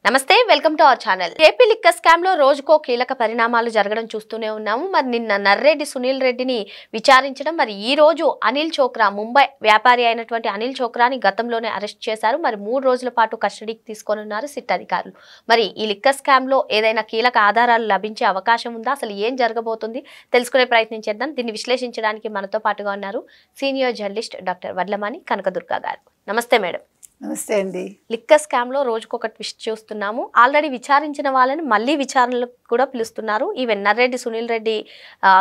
నమస్తే welcome to our channel. AP liquor scam లో రోజుకో కీలక పరిణామాలు జరగడం చూస్తూనే ఉన్నాము. మరి నిన్న నర్రెడ్డి సునీల్ రెడ్డిని విచారించడం, మరి ఈ రోజు అనిల్ చోక్రా ముంబై వ్యాపారి అయినటువంటి అనిల్ చోక్రాని గతంలోనే అరెస్ట్ చేశారు. మరి 3 రోజుల పాటు కస్టడీకి తీసుకొనున్నారు సిట్ అధికారులు. మరి ఈ లిక్కర్ స్కామ్ లో ఏదైనా కీలక ఆధారాలు లభించే అవకాశం ఉందా, అసలు ఏం జరగబోతుంది తెలుసుకునే ప్రయత్నం చేద్దాం. దీన్ని విశ్లేషించడానికి మనతో పాటుగా ఉన్నారు senior journalist doctor Vadlamani Kanakadurga గారు. నమస్తే మేడం. నమస్తే అండి. లిక్కర్ స్కామ్ లో రోజుకొక ట్విస్ట్ చూస్తున్నాము. ఆల్రెడీ విచారించిన వాళ్ళని మళ్ళీ విచారణలకు కూడా పిలుస్తున్నారు. ఈవెన్ నర్రెడ్డి సునీల్ రెడ్డి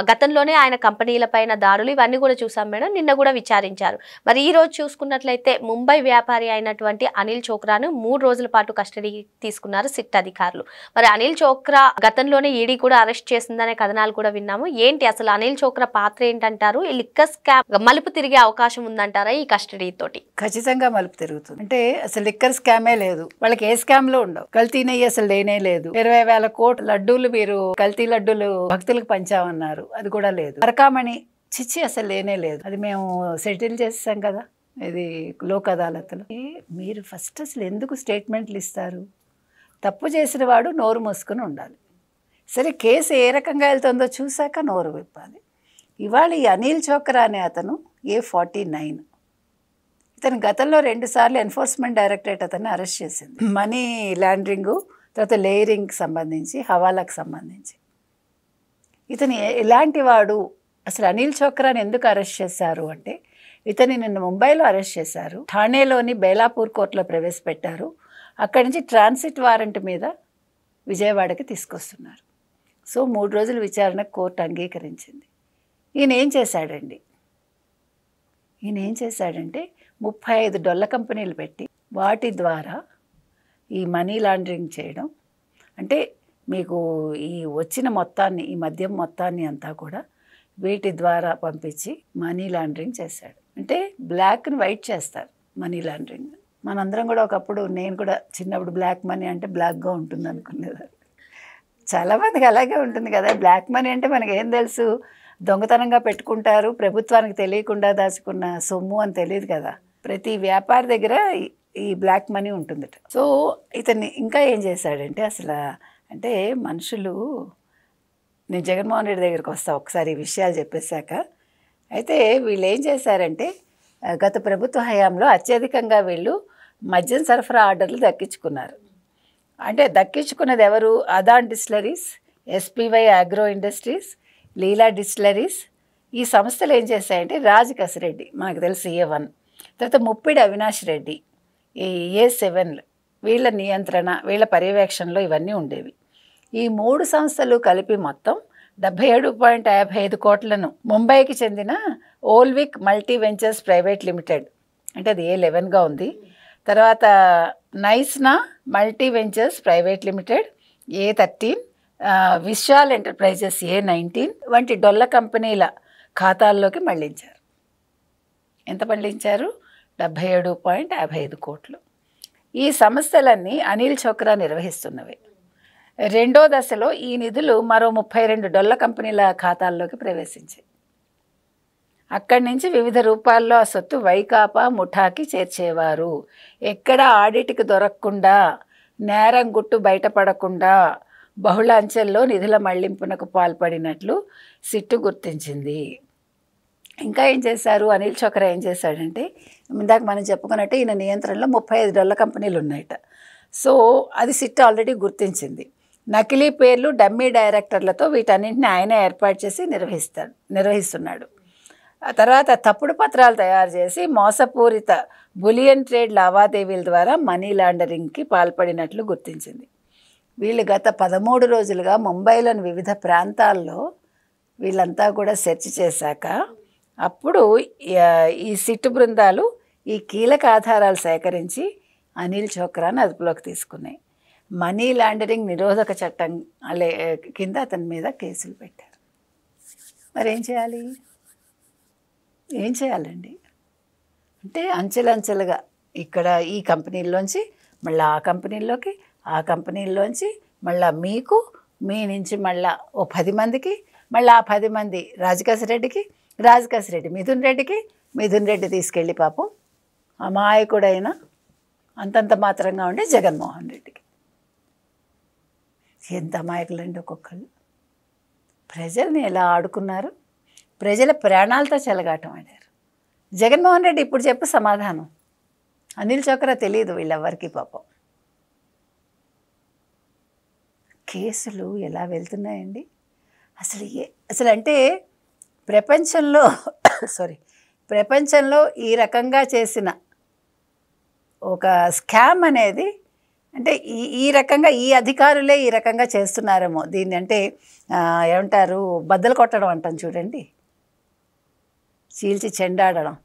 గతంలోనే ఆయన కంపెనీల పైన దాడులు ఇవన్నీ కూడా చూసాం మేడం. నిన్న కూడా విచారించారు. మరి ఈ రోజు చూసుకున్నట్లయితే ముంబై వ్యాపారి అయినటువంటి అనిల్ చోక్రాను 3 రోజుల పాటు కస్టడీకి తీసుకున్నారు సిట్ అధికారులు. మరి అనిల్ చోక్రా గతంలోనే ఈడీ కూడా అరెస్ట్ చేసిందనే కథనాలు కూడా విన్నాము. ఏంటి అసలు అనిల్ చోక్రా పాత్ర ఏంటంటారు? ఈ లిక్కర్ స్కామ్ మలుపు తిరిగే అవకాశం ఉందంటారా ఈ కస్టడీ తోటి? ఖచ్చితంగా మలుపు తిరుగుతుంది. అంటే అసలు లిక్కర్ స్కామే లేదు, వాళ్ళకి ఏ స్కామ్ లో ఉండవు. కల్తీ నెయ్యి అసలు లేనే లేదు. 20,000 కోట్ల లడ్డూలు మీరు కల్తీ లడ్డూలు భక్తులకు పంచామన్నారు, అది కూడా లేదు. అరకామణి చిచ్చి అసలు లేనే లేదు. అది మేము సెటిల్ చేస్తాం కదా ఇది లోక్ అదాలత్లో. మీరు ఫస్ట్ అసలు ఎందుకు స్టేట్మెంట్లు ఇస్తారు? తప్పు చేసిన వాడు నోరు మూసుకుని ఉండాలి. సరే కేసు ఏ రకంగా వెళ్తుందో చూశాక నోరు విప్పాలి. ఇవాళ ఈ అనిల్ చోక్రా అనే అతను A49. ఇతను గతంలో 2 సార్లు ఎన్ఫోర్స్మెంట్ డైరెక్టరేట్ అతన్ని అరెస్ట్ చేసింది. మనీ లాండరింగు, తర్వాత లేయరింగ్కి సంబంధించి, హవాలాకు సంబంధించి. ఇతను ఎలాంటి వాడు? అసలు అనిల్ చోక్రాని ఎందుకు అరెస్ట్ చేశారు అంటే, ఇతని నిన్న ముంబైలో అరెస్ట్ చేశారు. ఠాణేలోని బేలాపూర్ కోర్టులో ప్రవేశపెట్టారు. అక్కడి నుంచి ట్రాన్సిట్ వారెంట్ మీద విజయవాడకి తీసుకొస్తున్నారు. సో 3 రోజుల విచారణకు కోర్టు అంగీకరించింది. ఈయన ఏం చేశాడంటే 35 డొల్ల కంపెనీలు పెట్టి వాటి ద్వారా ఈ మనీ లాండరింగ్ చేయడం. అంటే మీకు ఈ వచ్చిన మొత్తాన్ని, ఈ మద్యం మొత్తాన్ని అంతా కూడా వీటి ద్వారా పంపించి మనీ లాండరింగ్ చేశాడు. అంటే బ్లాక్ని వైట్ చేస్తారు మనీ లాండరింగ్. మనందరం కూడా ఒకప్పుడు, నేను కూడా చిన్నప్పుడు బ్లాక్ మనీ అంటే బ్లాక్గా ఉంటుంది అనుకునేదాన్ని. చాలామందికి అలాగే ఉంటుంది కదా. బ్లాక్ మనీ అంటే మనకి ఏం తెలుసు? దొంగతనంగా పెట్టుకుంటారు, ప్రభుత్వానికి తెలియకుండా దాచుకున్న సొమ్ము అని తెలియదు కదా. ప్రతి వ్యాపారి దగ్గర ఈ బ్లాక్ మనీ ఉంటుందట. సో ఇతన్ని ఇంకా ఏం చేశాడంటే అసలు, అంటే మనుషులు, నేను జగన్మోహన్ రెడ్డి దగ్గరికి వస్తా ఒకసారి ఈ విషయాలు చెప్పేశాక. అయితే వీళ్ళు ఏం చేశారంటే, గత ప్రభుత్వ హయాంలో అత్యధికంగా వీళ్ళు మద్యం సరఫరా ఆర్డర్లు దక్కించుకున్నారు. అంటే దక్కించుకున్నది ఎవరు? అదాన్ డిస్టిలరీస్, SPY అగ్రో ఇండస్ట్రీస్, లీలా డిస్టిలరీస్. ఈ సంస్థలు ఏం చేశాయంటే, రాజ్ కసిరెడ్డి మనకు తెలుసు A1, తర్వాత ముప్పిడి అవినాష్ రెడ్డి A7, వీళ్ళ నియంత్రణ, వీళ్ళ పర్యవేక్షణలో ఇవన్నీ ఉండేవి. ఈ 3 సంస్థలు కలిపి మొత్తం 77.55 కోట్లను ముంబైకి చెందిన Olvik multi ventures private limited, అంటే అది A11గా ఉంది. తర్వాత Naisna multi ventures private limited A13, Vishal enterprises A19 వంటి డొల్ల కంపెనీల ఖాతాల్లోకి మళ్లించారు. ఎంత మళ్లించారు? 77.55 కోట్లు. ఈ సంస్థలన్నీ అనిల్ చోక్రా నిర్వహిస్తున్నవి. 2వ దశలో ఈ నిధులు మరో 32 డొల్ల కంపెనీల ఖాతాల్లోకి ప్రవేశించాయి. అక్కడి నుంచి వివిధ రూపాల్లో ఆ సొత్తు వైకాపా ముఠాకి చేర్చేవారు. ఎక్కడ ఆడిట్కి దొరకకుండా, నేరం గుట్టు బయటపడకుండా బహుళ అంచెల్లో నిధుల మళ్లింపునకు పాల్పడినట్లు సిట్టు గుర్తించింది. ఇంకా ఏం చేశారు? అనిల్ చోక్రా ఏం చేశాడంటే, ఇందాక మనం చెప్పుకున్నట్టు ఈయన నియంత్రణలో 35 డొల్ల కంపెనీలు ఉన్నాయట. సో అది సిట్ ఆల్రెడీ గుర్తించింది. నకిలీ పేర్లు, డమ్మీ డైరెక్టర్లతో వీటన్నింటిని ఆయనే ఏర్పాటు చేసి నిర్వహిస్తున్నాడు. ఆ తర్వాత తప్పుడు పత్రాలు తయారు చేసి మోసపూరిత బులియన్ ట్రేడ్ లావాదేవీల ద్వారా మనీ లాండరింగ్కి పాల్పడినట్లు గుర్తించింది. వీళ్ళు గత 13 రోజులుగా ముంబైలోని వివిధ ప్రాంతాల్లో వీళ్ళంతా కూడా సెర్చ్ చేశాక అప్పుడు ఈ సిట్టు బృందాలు ఈ కీలక ఆధారాలు సేకరించి అనిల్ చోక్రాని అదుపులోకి తీసుకున్నాయి. మనీ లాండరింగ్ నిరోధక చట్టం కింద అతని మీద కేసులు పెట్టారు. మరి ఏం చేయాలండి? అంటే అంచెలంచెలుగా ఇక్కడ ఈ కంపెనీల్లోంచి మళ్ళీ ఆ కంపెనీల్లోకి, ఆ కంపెనీల్లోంచి మళ్ళీ మీకు, మీ నుంచి మళ్ళీ ఓ 10 మందికి, మళ్ళీ ఆ 10 మంది రాజకసిరెడ్డికి, రాజకసిరెడ్డి మిథున్ రెడ్డికి, మిథున్ రెడ్డి తీసుకెళ్ళి పాపం అమాయకుడైన అంతంత మాత్రంగా ఉండే జగన్మోహన్ రెడ్డికి. ఎంత అమాయకులండి ఒక్కొక్కళ్ళు. ప్రజల్ని ఎలా ఆడుకున్నారు, ప్రజల ప్రాణాలతో చెలగాటం ఆడారు. జగన్మోహన్ రెడ్డి ఇప్పుడు చెప్పు సమాధానం. అనిల్ చోక్రా తెలియదు వీళ్ళెవ్వరికి పాపం. కేసులు ఎలా వెళ్తున్నాయండి అసలు అంటే ప్రపంచంలో ఈ రకంగా చేసిన ఒక స్కామ్ అనేది అంటే ఈ రకంగా ఈ అధికారులే ఈ రకంగా చేస్తున్నారేమో దీన్ని. అంటే ఏమంటారు, బద్దలు కొట్టడం అంటాం చూడండి, చీల్చి చెండాడడం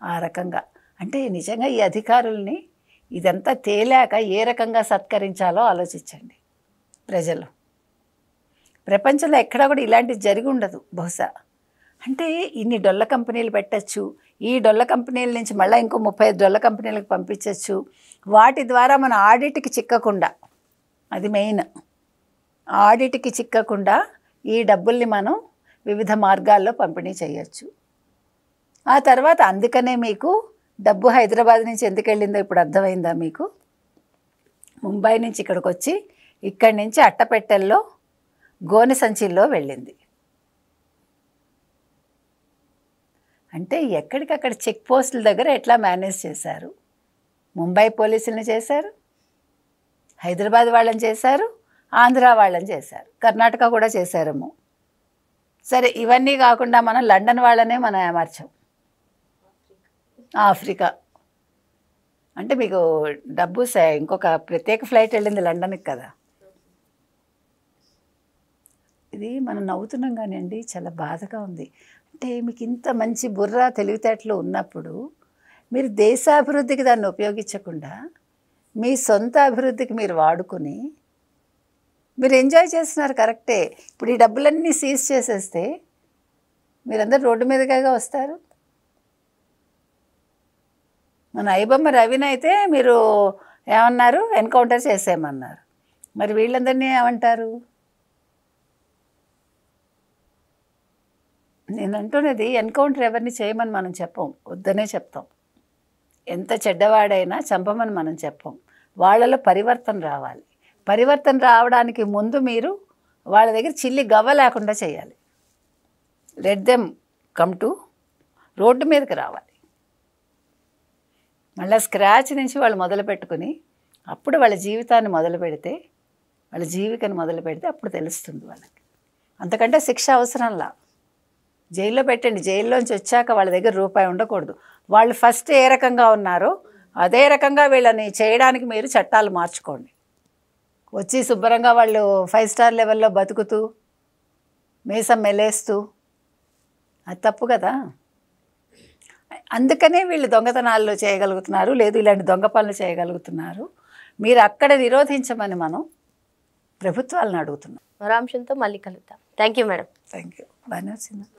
ఆ రకంగా. అంటే నిజంగా ఈ అధికారుల్ని ఇదంతా తేలాక ఏ రకంగా సత్కరించాలో ఆలోచించండి ప్రజలు. ప్రపంచంలో ఎక్కడా కూడా ఇలాంటివి జరిగి ఉండదు బహుశా. అంటే ఇన్ని డొల్ల కంపెనీలు పెట్టచ్చు, ఈ డొల్ల కంపెనీల నుంచి మళ్ళీ ఇంకో 35 డొల్ల కంపెనీలకు పంపించవచ్చు. వాటి ద్వారా మన ఆడిట్కి చిక్కకుండా, అది మెయిన్, ఆడిట్కి చిక్కకుండా ఈ డబ్బుల్ని మనం వివిధ మార్గాల్లో పంపిణీ చేయొచ్చు. ఆ తర్వాత అందుకనే మీకు డబ్బు హైదరాబాద్ నుంచి ఎందుకు వెళ్ళిందో ఇప్పుడు అర్థమైందా మీకు? ముంబై నుంచి ఇక్కడికి వచ్చి ఇక్కడి నుంచి అట్టపెట్టెల్లో గోనె సంచిల్లో వెళ్ళింది. అంటే ఎక్కడికక్కడ చెక్ పోస్టుల దగ్గర ఎట్లా మేనేజ్ చేశారు? ముంబై పోలీసులను చేశారు, హైదరాబాద్ వాళ్ళని చేశారు, ఆంధ్ర వాళ్ళని చేశారు, కర్ణాటక కూడా చేశారేమో. సరే, ఇవన్నీ కాకుండా మనం లండన్ వాళ్ళనే మనం ఏమార్చాం. ఆఫ్రికా అంటే మీకు డబ్బు ఇంకొక ప్రత్యేక ఫ్లైట్ వెళ్ళింది లండన్కి కదా. ఇది మనం నవ్వుతున్నాం కానీ అండి చాలా బాధగా ఉంది. అంటే మీకు ఇంత మంచి బుర్ర తెలివితేటలు ఉన్నప్పుడు మీరు దేశాభివృద్ధికి దాన్ని ఉపయోగించకుండా మీ సొంత అభివృద్ధికి మీరు వాడుకుని మీరు ఎంజాయ్ చేస్తున్నారు. కరెక్టే. ఇప్పుడు ఈ డబ్బులన్నీ సీజ్ చేసేస్తే మీరందరూ రోడ్డు మీదగా వస్తారు. మన ఐబొమ్మ రవిని అయితే మీరు ఏమన్నారు, ఎన్కౌంటర్ చేసేయమన్నారు. మరి వీళ్ళందరినీ ఏమంటారు? నేను అంటున్నది ఎన్కౌంటర్ ఎవరిని చేయమని మనం చెప్పం, వద్దనే చెప్తాం. ఎంత చెడ్డవాడైనా చంపమని మనం చెప్పం. వాళ్ళలో పరివర్తన రావాలి. పరివర్తన రావడానికి ముందు మీరు వాళ్ళ దగ్గర చిల్లి గవ్వ లేకుండా చేయాలి. Let them come to road మీదకి రావాలి. మళ్ళీ స్క్రాచ్ నుంచి వాళ్ళు మొదలు పెట్టుకుని అప్పుడు వాళ్ళ జీవితాన్ని మొదలు పెడితే, వాళ్ళ జీవికాన్ని మొదలు పెడితే అప్పుడు తెలుస్తుంది వాళ్ళకి. అంతకంటే శిక్ష అవసరంలా. జైల్లో పెట్టండి. జైల్లోంచి వచ్చాక వాళ్ళ దగ్గర రూపాయి ఉండకూడదు. వాళ్ళు ఫస్ట్ ఏ రకంగా ఉన్నారో అదే రకంగా వీళ్ళని చేయడానికి మీరు చట్టాలు మార్చుకోండి. వచ్చి శుభ్రంగా వాళ్ళు 5 స్టార్ లెవెల్లో బతుకుతూ మీసం మెలేస్తూ, అది తప్పు కదా. అందుకనే వీళ్ళు దొంగతనాల్లో చేయగలుగుతున్నారు, లేదు ఇలాంటి దొంగ పనులు చేయగలుగుతున్నారు. మీరు అక్కడ నిరోధించమని మనం ప్రభుత్వాలను అడుగుతున్నాం. మరో అంశంతో మళ్ళీ కలుద్దాం. Thank you madam. Thank you. బాగానే వచ్చింది.